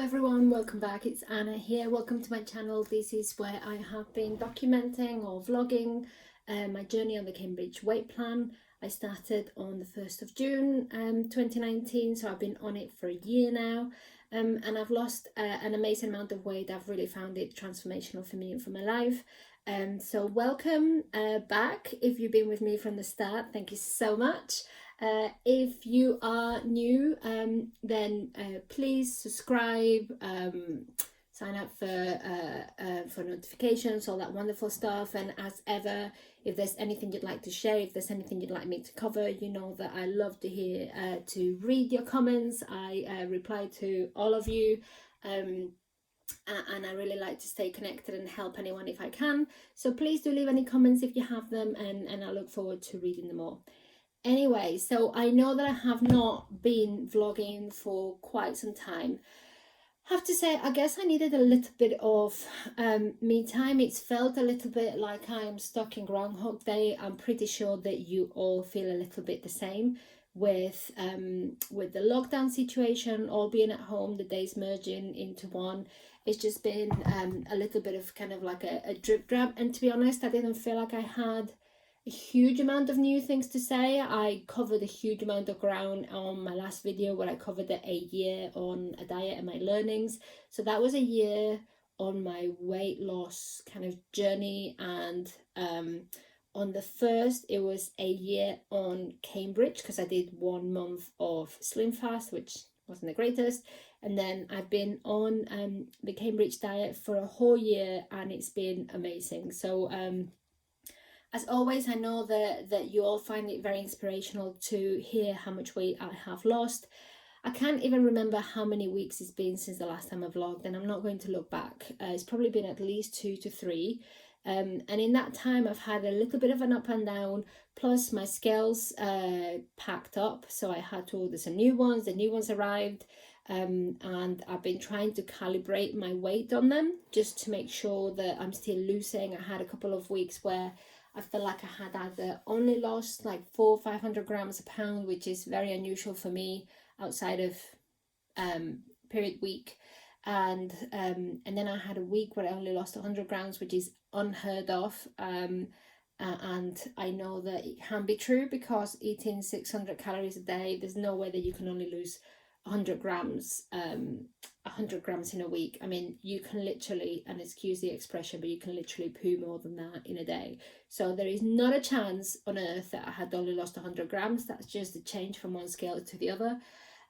everyone, welcome back. It's Anna here. Welcome to my channel. This is where I have been documenting or vlogging my journey on the Cambridge weight plan. I started on the 1st of June 2019, so I've been on it for a year now, and I've lost an amazing amount of weight. I've really found it transformational for me and for my life. So welcome back if you've been with me from the start. Thank you so much. If you are new, then please subscribe, sign up for notifications, all that wonderful stuff. And as ever, if there's anything you'd like to share, if there's anything you'd like me to cover, you know that I love to hear, to read your comments. I reply to all of you. And I really like to stay connected and help anyone if I can. So please do leave any comments if you have them, and I look forward to reading them all. Anyway, so I know that I have not been vlogging for quite some time. I have to say, I guess I needed a little bit of me time. It's felt a little bit like I'm stuck in Groundhog Day. I'm pretty sure that you all feel a little bit the same with the lockdown situation, all being at home, the days merging into one. It's just been a little bit of kind of like a drip drab, and to be honest, I didn't feel like I had a huge amount of new things to say. I covered a huge amount of ground on my last video where I covered a year on a diet and my learnings. So that was a year on my weight loss kind of journey, and on the first it was a year on Cambridge because I did 1 month of Slim Fast, which wasn't the greatest, and then I've been on the Cambridge diet for a whole year, and it's been amazing. So as always, I know that you all find it very inspirational to hear how much weight I have lost. I can't even remember how many weeks it's been since the last time I vlogged, and I'm not going to look back. It's probably been at least 2 to 3. And in that time, I've had a little bit of an up and down, plus my scales packed up. So I had to order some new ones. The new ones arrived. And I've been trying to calibrate my weight on them just to make sure that I'm still losing. I had a couple of weeks where I felt like I had either only lost like 400 or 500 grams a pound, which is very unusual for me outside of period week, and then I had a week where I only lost 100 grams, which is unheard of, and I know that it can be true because eating 600 calories a day, there's no way that you can only lose 100 grams in a week. I mean, you can literally, and excuse the expression, but you can literally poo more than that in a day. So there is not a chance on earth that I had only lost 100 grams. That's just the change from one scale to the other.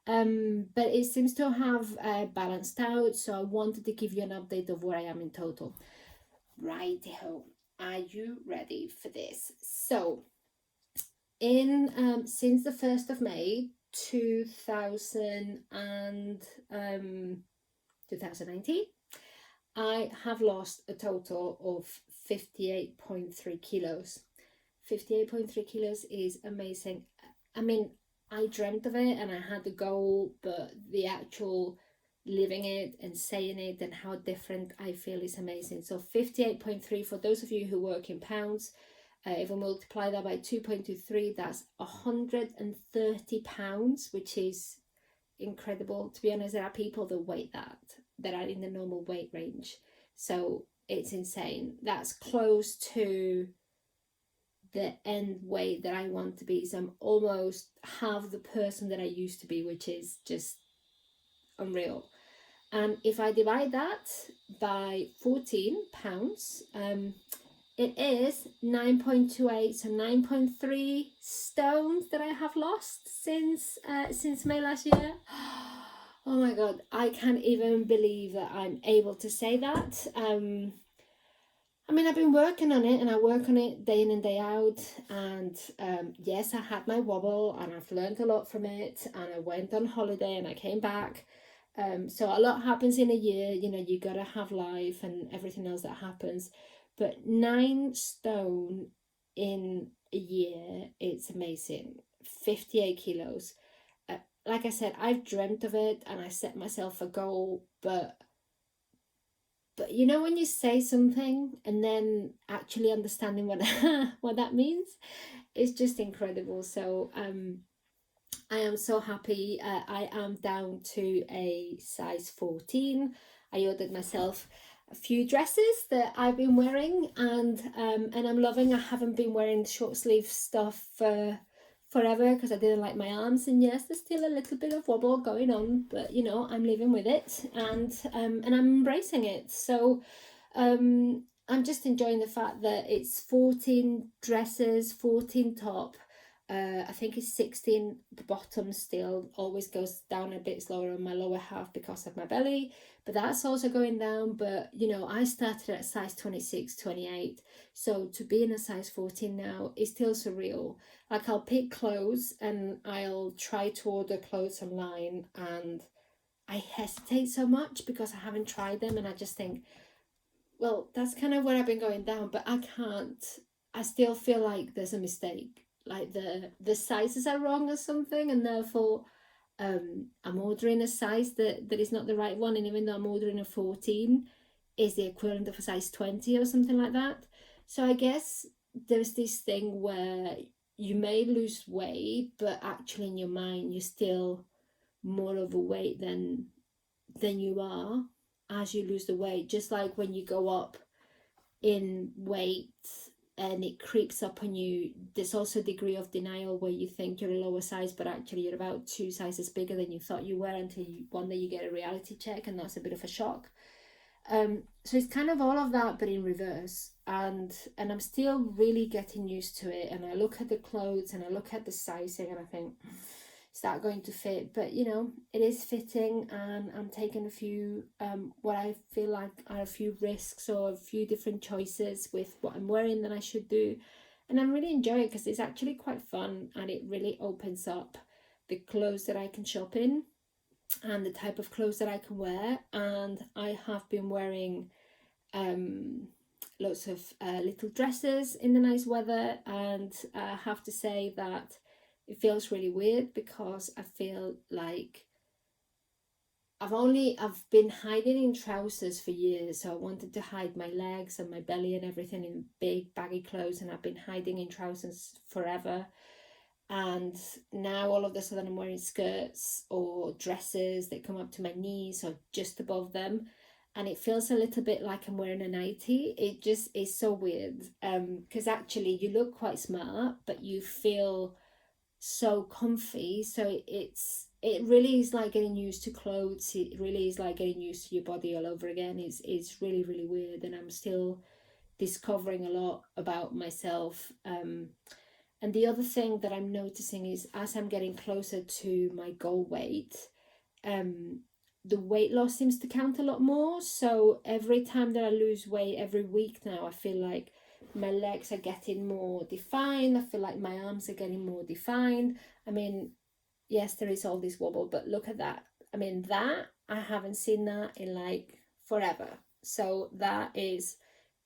But it seems to have balanced out, so I wanted to give you an update of where I am in total. Righty-ho, are you ready for this? So in since the 1st of May 2019, I have lost a total of 58.3 kilos. 58.3 kilos is amazing. I mean, I dreamt of it and I had the goal, but the actual living it and saying it and how different I feel is amazing. So 58.3, for those of you who work in pounds, if we multiply that by 2.23, that's 130 pounds, which is incredible. To be honest, there are people that weigh that are in the normal weight range. So it's insane. That's close to the end weight that I want to be. So I'm almost half the person that I used to be, which is just unreal. And if I divide that by 14 pounds, it is 9.28, so 9.3 stones that I have lost since May last year. Oh my god, I can't even believe that I'm able to say that. I mean, I've been working on it, and I work on it day in and day out, and yes, I had my wobble, and I've learned a lot from it, and I went on holiday, and I came back. So a lot happens in a year, you know, you gotta have life and everything else that happens. But 9 stone in a year, it's amazing. 58 kilos. Like I said, I've dreamt of it and I set myself a goal, but you know, when you say something and then actually understanding what what that means, it's just incredible. So I am so happy. I am down to a size 14. I ordered myself a few dresses that I've been wearing, and I'm loving. I haven't been wearing short sleeve stuff for forever because I didn't like my arms, and yes, there's still a little bit of wobble going on, but you know, I'm living with it, and I'm embracing it. So I'm just enjoying the fact that it's 14 dresses, 14 top. I think it's 16 the bottom, still always goes down a bit slower on my lower half because of my belly, but that's also going down. But you know, I started at size 26, 28, so to be in a size 14 now is still surreal. Like, I'll pick clothes and I'll try to order clothes online, and I hesitate so much because I haven't tried them, and I just think, well, that's kind of where I've been going down, but I can't. I still feel like there's a mistake, like the sizes are wrong or something, and therefore I'm ordering a size that is not the right one, and even though I'm ordering a 14, is the equivalent of a size 20 or something like that. So I guess there's this thing where you may lose weight, but actually in your mind you're still more overweight than you are as you lose the weight. Just like when you go up in weight and it creeps up on you, there's also a degree of denial where you think you're a lower size, but actually you're about 2 sizes bigger than you thought you were, until one day you get a reality check, and that's a bit of a shock. So it's kind of all of that, but in reverse, and I'm still really getting used to it. And I look at the clothes and I look at the sizing and I think, is that going to fit? But you know, it is fitting, and I'm taking a few what I feel like are a few risks or a few different choices with what I'm wearing that I should do, and I'm really enjoying it because it's actually quite fun, and it really opens up the clothes that I can shop in and the type of clothes that I can wear. And I have been wearing lots of little dresses in the nice weather, and I have to say that it feels really weird because I feel like I've been hiding in trousers for years. So I wanted to hide my legs and my belly and everything in big baggy clothes, and I've been hiding in trousers forever. And now all of a sudden I'm wearing skirts or dresses that come up to my knees or just above them, and it feels a little bit like I'm wearing a nightie. It just is so weird, because actually you look quite smart, but you feel so comfy. So it really is like getting used to clothes. It really is like getting used to your body all over again. It's really, really weird, and I'm still discovering a lot about myself. And the other thing that I'm noticing is, as I'm getting closer to my goal weight, the weight loss seems to count a lot more. So every time that I lose weight, every week now, I feel like my legs are getting more defined. I feel like my arms are getting more defined. I mean, yes, there is all this wobble, but look at that. I mean, that, I haven't seen that in like forever. So that is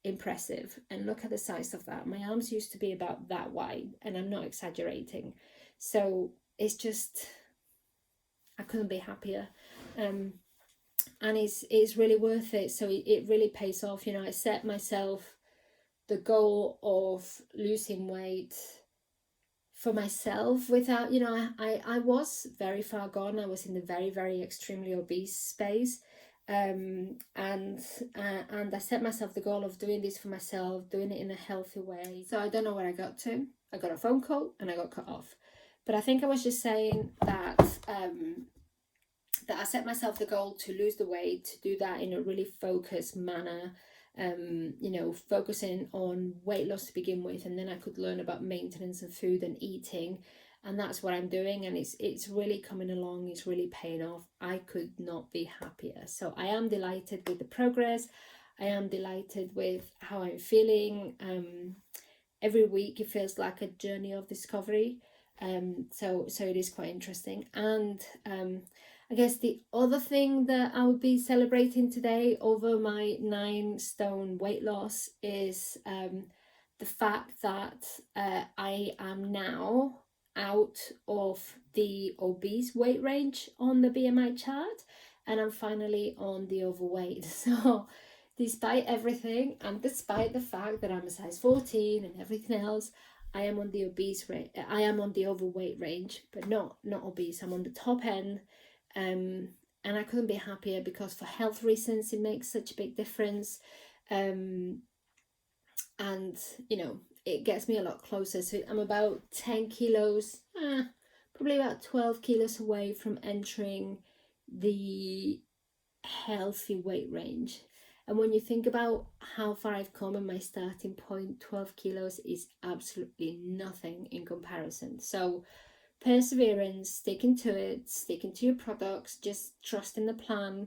impressive. And look at the size of that. My arms used to be about that wide, and I'm not exaggerating. So it's just, I couldn't be happier. And it's really worth it. So it really pays off. You know, I set myself the goal of losing weight for myself without, you know, I was very far gone. I was in the very, very extremely obese space. And I set myself the goal of doing this for myself, doing it in a healthy way. So I don't know where I got to. I got a phone call and I got cut off. But I think I was just saying that that I set myself the goal to lose the weight, to do that in a really focused manner, you know, focusing on weight loss to begin with, and then I could learn about maintenance and food and eating. And that's what I'm doing, and it's really coming along. It's really paying off. I could not be happier. So I am delighted with the progress. I am delighted with how I'm feeling. Every week it feels like a journey of discovery. So it is quite interesting. And I guess the other thing that I would be celebrating today over my 9 stone weight loss is the fact that I am now out of the obese weight range on the BMI chart, and I'm finally on the overweight. So despite everything, and despite the fact that I'm a size 14 and everything else, I am on the I am on the overweight range, but not obese. I'm on the top end, and I couldn't be happier, because for health reasons it makes such a big difference, and it gets me a lot closer. So I'm about 10 kilos, probably about 12 kilos away from entering the healthy weight range. And when you think about how far I've come and my starting point, 12 kilos is absolutely nothing in comparison. So perseverance, sticking to it, sticking to your products, just trusting the plan,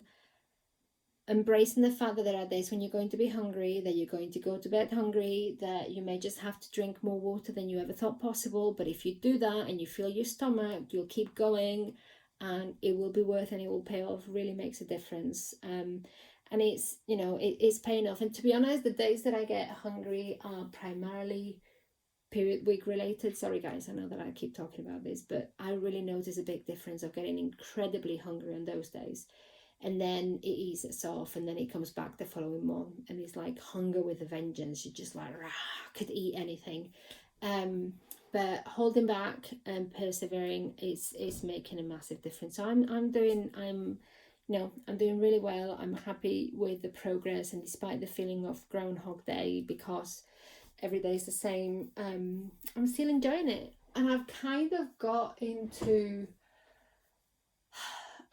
embracing the fact that there are days when you're going to be hungry, that you're going to go to bed hungry, that you may just have to drink more water than you ever thought possible. But if you do that and you fill your stomach, you'll keep going, and it will be worth, and it will pay off. Really makes a difference. And it's, it's paying off. And to be honest, the days that I get hungry are primarily period week related. Sorry guys, I know that I keep talking about this, but I really notice a big difference of getting incredibly hungry on those days. And then it eases off, and then it comes back the following month, and it's like hunger with a vengeance. You're just like, could eat anything. But holding back and persevering is making a massive difference. So I'm doing really well. I'm happy with the progress, and despite the feeling of Groundhog Day, because every day is the same, I'm still enjoying it. And I've kind of got into,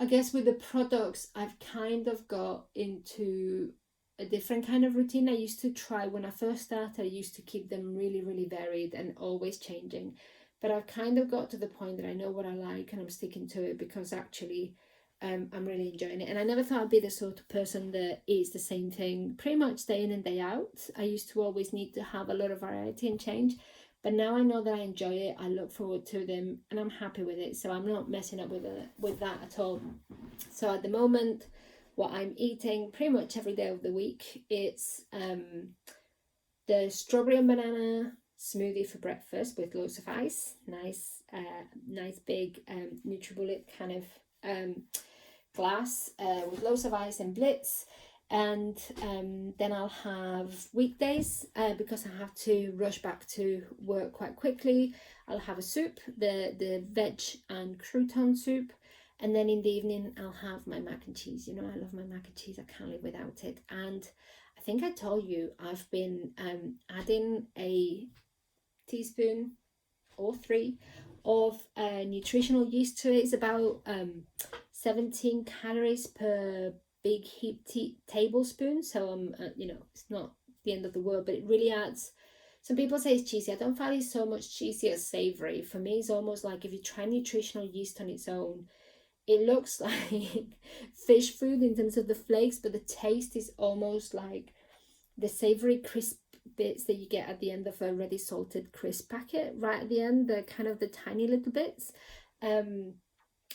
I guess with the products, I've kind of got into a different kind of routine. I used to try, when I first started, I used to keep them really, really varied and always changing. But I've kind of got to the point that I know what I like, and I'm sticking to it, because actually I'm really enjoying it. And I never thought I'd be the sort of person that eats the same thing pretty much day in and day out. I used to always need to have a lot of variety and change. But now I know that I enjoy it, I look forward to them, and I'm happy with it. So I'm not messing up with that at all. So at the moment, what I'm eating pretty much every day of the week, it's the strawberry and banana smoothie for breakfast with loads of ice. Nice big NutriBullet kind of glass with loads of ice and Blitz. And then I'll have weekdays, because I have to rush back to work quite quickly, I'll have a soup, the veg and crouton soup. And then in the evening I'll have my mac and cheese. I love my mac and cheese. I can't live without it. And I think I told you I've been adding a teaspoon or 3 of nutritional yeast to it. It's about 17 calories per big heaped tablespoon. So it's not the end of the world, but it really adds. Some people say it's cheesy. I don't find it so much cheesy as savory. For me, it's almost like if you try nutritional yeast on its own, it looks like fish food in terms of the flakes, but the taste is almost like the savory crisp bits that you get at the end of a ready salted crisp packet. Right at the end, the kind of the tiny little bits.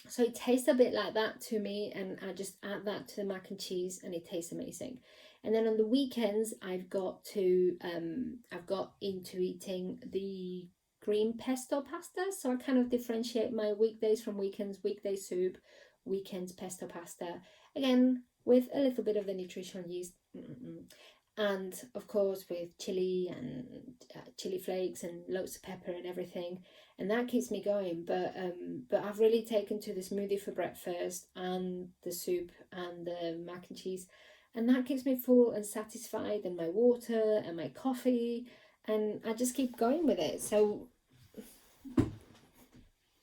So it tastes a bit like that to me, and I just add that to the mac and cheese, and it tastes amazing. And then on the weekends, I've got into eating the green pesto pasta. So I kind of differentiate my weekdays from weekends. Weekday soup, weekends pesto pasta. Again, with a little bit of the nutritional yeast. And of course with chili and chili flakes and loads of pepper and everything, and that keeps me going. But I've really taken to the smoothie for breakfast and the soup and the mac and cheese, and that keeps me full and satisfied, and my water and my coffee, and I just keep going with it. So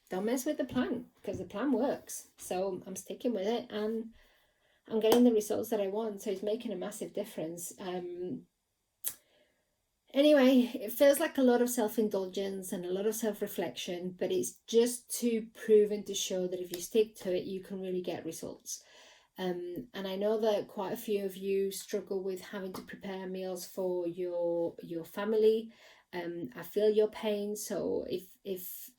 don't mess with the plan, because the plan works. So I'm sticking with it, and I'm getting the results that I want. So it's making a massive difference. Anyway, it feels like a lot of self-indulgence and a lot of self-reflection, but it's just to prove and to show that if you stick to it, you can really get results. And I know that quite a few of you struggle with having to prepare meals for your family. I feel your pain. So if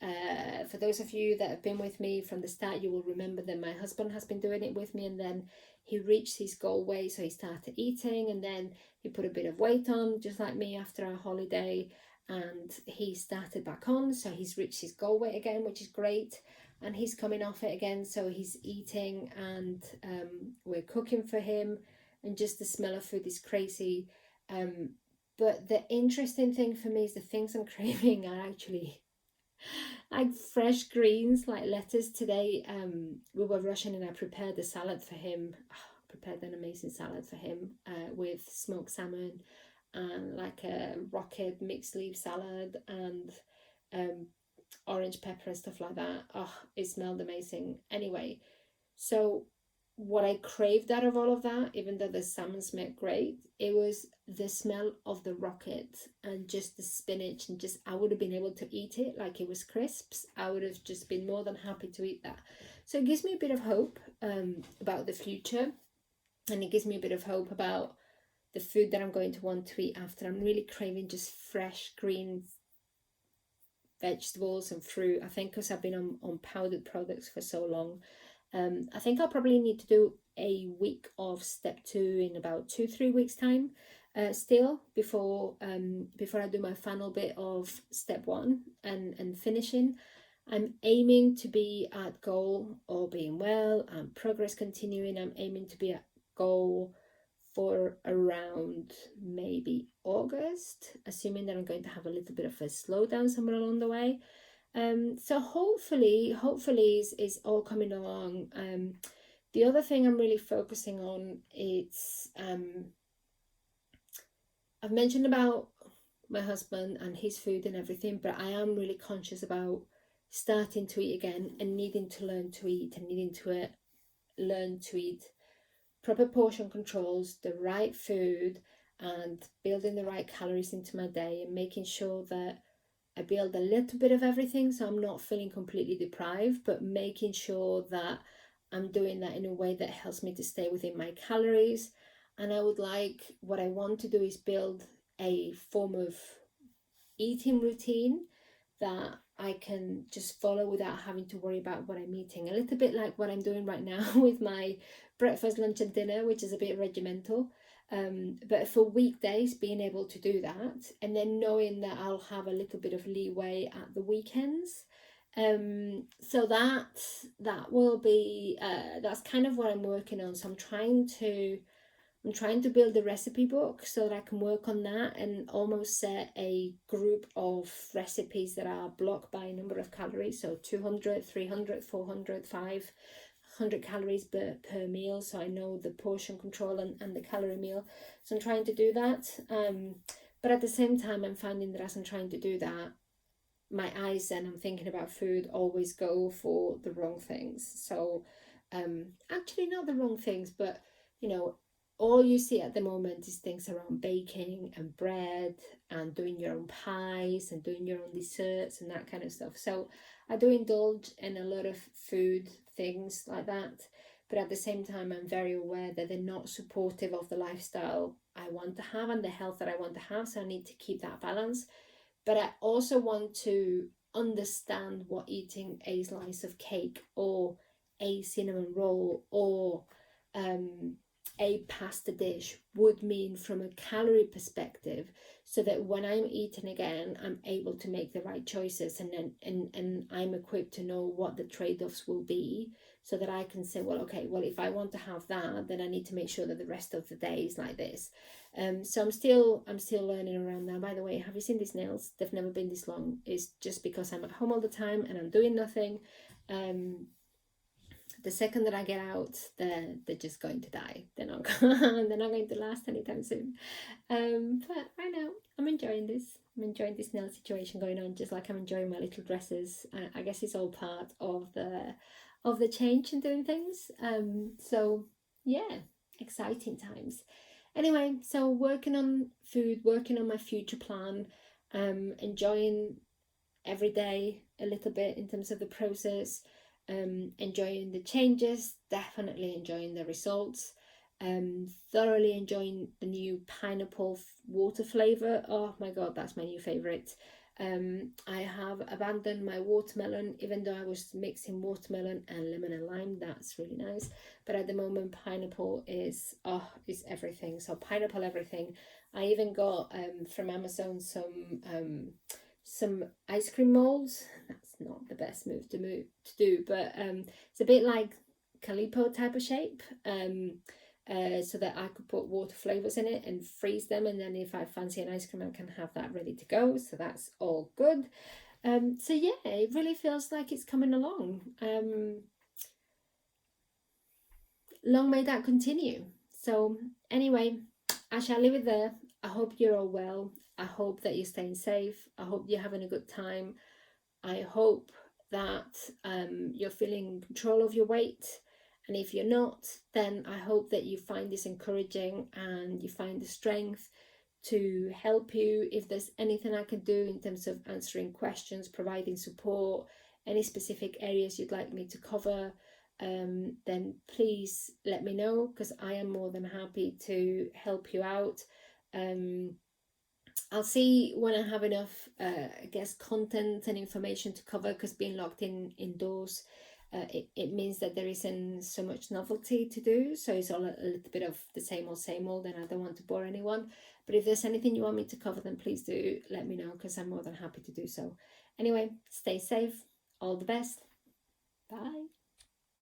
for those of you that have been with me from the start, you will remember that my husband has been doing it with me, and then he reached his goal weight, so he started eating, and then he put a bit of weight on, just like me, after our holiday, and he started back on, so he's reached his goal weight again, which is great, and he's coming off it again, so he's eating, and we're cooking for him, and just the smell of food is crazy. But the interesting thing for me is the things I'm craving are actually like fresh greens, like lettuce. Today, we were rushing and I prepared a salad for him. Prepared an amazing salad for him with smoked salmon and like a rocket mixed leaf salad and um, orange pepper and stuff like that. Oh, it smelled amazing. Anyway, so what I craved out of all of that, even though the salmon smelled great, it was the smell of the rocket and just the spinach, and just I would have been able to eat it like it was crisps. I would have just been more than happy to eat that. So it gives me a bit of hope about the future, and it gives me a bit of hope about the food that I'm going to want to eat after. I'm really craving just fresh green vegetables and fruit. I think because I've been on powdered products for so long. I think I'll probably need to do a week of step 2 in about 2-3 weeks time still before I do my final bit of step 1 and finishing. I'm aiming to be at goal, all being well and progress continuing. I'm aiming to be at goal for around maybe August, assuming that I'm going to have a little bit of a slowdown somewhere along the way. So hopefully is all coming along. The other thing I'm really focusing on is I've mentioned about my husband and his food and everything, but I am really conscious about starting to eat again and needing to learn to eat and needing to learn to eat proper portion controls, the right food, and building the right calories into my day and making sure that I build a little bit of everything so I'm not feeling completely deprived, but making sure that I'm doing that in a way that helps me to stay within my calories. And what I want to do is build a form of eating routine that I can just follow without having to worry about what I'm eating. A little bit like what I'm doing right now with my breakfast, lunch, and dinner, which is a bit regimental. But for weekdays, being able to do that, and then knowing that I'll have a little bit of leeway at the weekends. So that will be that's kind of what I'm working on. So I'm trying to build a recipe book so that I can work on that and almost set a group of recipes that are blocked by a number of calories. So 200, 300, 400, 500 calories per meal. So I know the portion control and the calorie meal. So I'm trying to do that. But at the same time, I'm finding that as I'm trying to do that, my eyes and I'm thinking about food always go for the wrong things. So actually not the wrong things, but you know, all you see at the moment is things around baking and bread and doing your own pies and doing your own desserts and that kind of stuff. So I do indulge in a lot of food things like that, but at the same time I'm very aware that they're not supportive of the lifestyle I want to have and the health that I want to have. So I need to keep that balance. But I also want to understand what eating a slice of cake or a cinnamon roll or a pasta dish would mean from a calorie perspective, so that when I'm eating again, I'm able to make the right choices, and then and I'm equipped to know what the trade-offs will be, so that I can say, well, okay, well, if I want to have that, then I need to make sure that the rest of the day is like this. So I'm still learning around that. By the way, have you seen these nails? They've never been this long. It's just because I'm at home all the time and I'm doing nothing. The second that I get out, they're just going to die. They're not they're not going to last anytime soon. But I know I'm enjoying this. I'm enjoying this nail situation going on, just like I'm enjoying my little dresses. I guess it's all part of the change and doing things. So yeah, exciting times. Anyway, so working on food, working on my future plan, enjoying every day a little bit in terms of the process, enjoying the changes, definitely enjoying the results, thoroughly enjoying the new pineapple water flavour. Oh my god, that's my new favourite. I have abandoned my watermelon, even though I was mixing watermelon and lemon and lime. That's really nice. But at the moment, pineapple is everything. So pineapple everything. I even got from Amazon some ice cream molds. That's not the best move to do, but it's a bit like Calipo type of shape. so that I could put water flavors in it and freeze them, and then if I fancy an ice cream I can have that ready to go. So that's all good. So yeah, it really feels like it's coming along. Long may that continue. So anyway, I shall leave it there. I hope you're all well. I hope that you're staying safe. I hope you're having a good time. I hope that you're feeling in control of your weight. And if you're not, then I hope that you find this encouraging and you find the strength to help you. If there's anything I can do in terms of answering questions, providing support, any specific areas you'd like me to cover, then please let me know, because I am more than happy to help you out. I'll see when I have enough, I guess, content and information to cover, because being locked indoors, it means that there isn't so much novelty to do. So it's all a little bit of the same old, and I don't want to bore anyone. But if there's anything you want me to cover, then please do let me know, because I'm more than happy to do so. Anyway, stay safe. All the best. Bye.